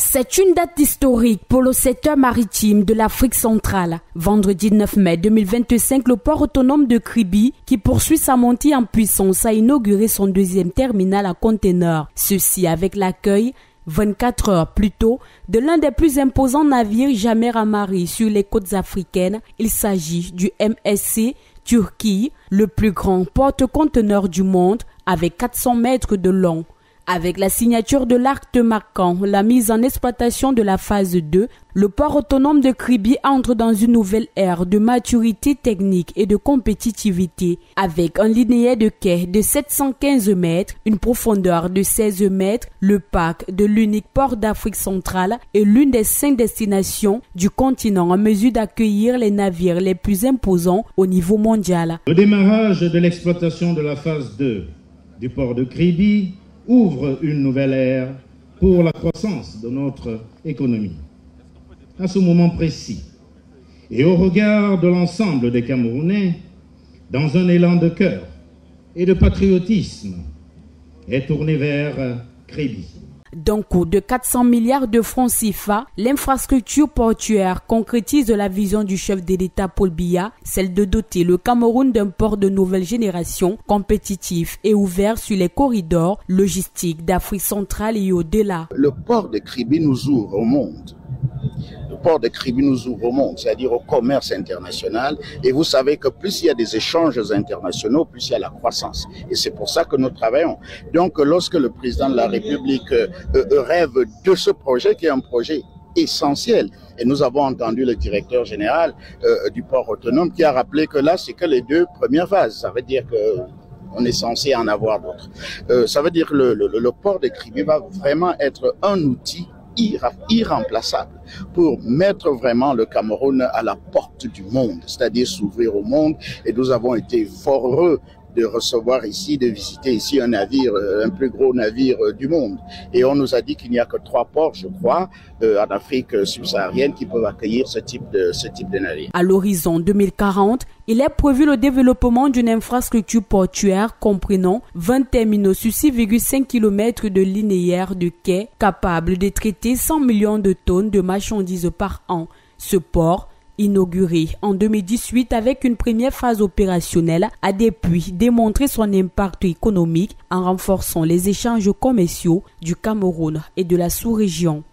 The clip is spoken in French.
C'est une date historique pour le secteur maritime de l'Afrique centrale. Vendredi 9 mai 2025, le port autonome de Kribi, qui poursuit sa montée en puissance, a inauguré son deuxième terminal à conteneurs. Ceci avec l'accueil 24 heures plus tôt de l'un des plus imposants navires jamais amarrés sur les côtes africaines. Il s'agit du MSC Turquie, le plus grand porte-conteneurs du monde avec 400 mètres de long. Avec la signature de l'acte marquant la mise en exploitation de la phase 2, le port autonome de Kribi entre dans une nouvelle ère de maturité technique et de compétitivité. Avec un linéaire de quai de 715 mètres, une profondeur de 16 mètres, le parc de l'unique port d'Afrique centrale est l'une des 5 destinations du continent en mesure d'accueillir les navires les plus imposants au niveau mondial. Le démarrage de l'exploitation de la phase 2 du port de Kribi ouvre une nouvelle ère pour la croissance de notre économie. À ce moment précis, et au regard de l'ensemble des Camerounais, dans un élan de cœur et de patriotisme, est tourné vers Kribi. D'un coût de 400 milliards de francs CFA, l'infrastructure portuaire concrétise la vision du chef de l'État Paul Biya, celle de doter le Cameroun d'un port de nouvelle génération, compétitif et ouvert sur les corridors logistiques d'Afrique centrale et au-delà. Le port de Kribi nous ouvre au monde. Le port de Kribi nous ouvre au monde, c'est-à-dire au commerce international. Et vous savez que plus il y a des échanges internationaux, plus il y a la croissance. Et c'est pour ça que nous travaillons. Donc, lorsque le président de la République rêve de ce projet, qui est un projet essentiel, et nous avons entendu le directeur général du port autonome qui a rappelé que là, c'est que les 2 premières phases. Ça veut dire que on est censé en avoir d'autres. Ça veut dire que le port de Kribi va vraiment être un outil irremplaçable pour mettre vraiment le Cameroun à la porte du monde, c'est-à-dire s'ouvrir au monde. Et nous avons été fort heureux de recevoir ici, de visiter ici un navire, un plus gros navire du monde. Et on nous a dit qu'il n'y a que 3 ports, je crois, en Afrique subsaharienne qui peuvent accueillir ce type de navire. À l'horizon 2040, il est prévu le développement d'une infrastructure portuaire comprenant 20 terminaux sur 6,5 km de linéaire de quai capable de traiter 100 millions de tonnes de marchandises par an. Ce port, inauguré en 2018 avec une première phase opérationnelle, a depuis démontré son impact économique en renforçant les échanges commerciaux du Cameroun et de la sous-région.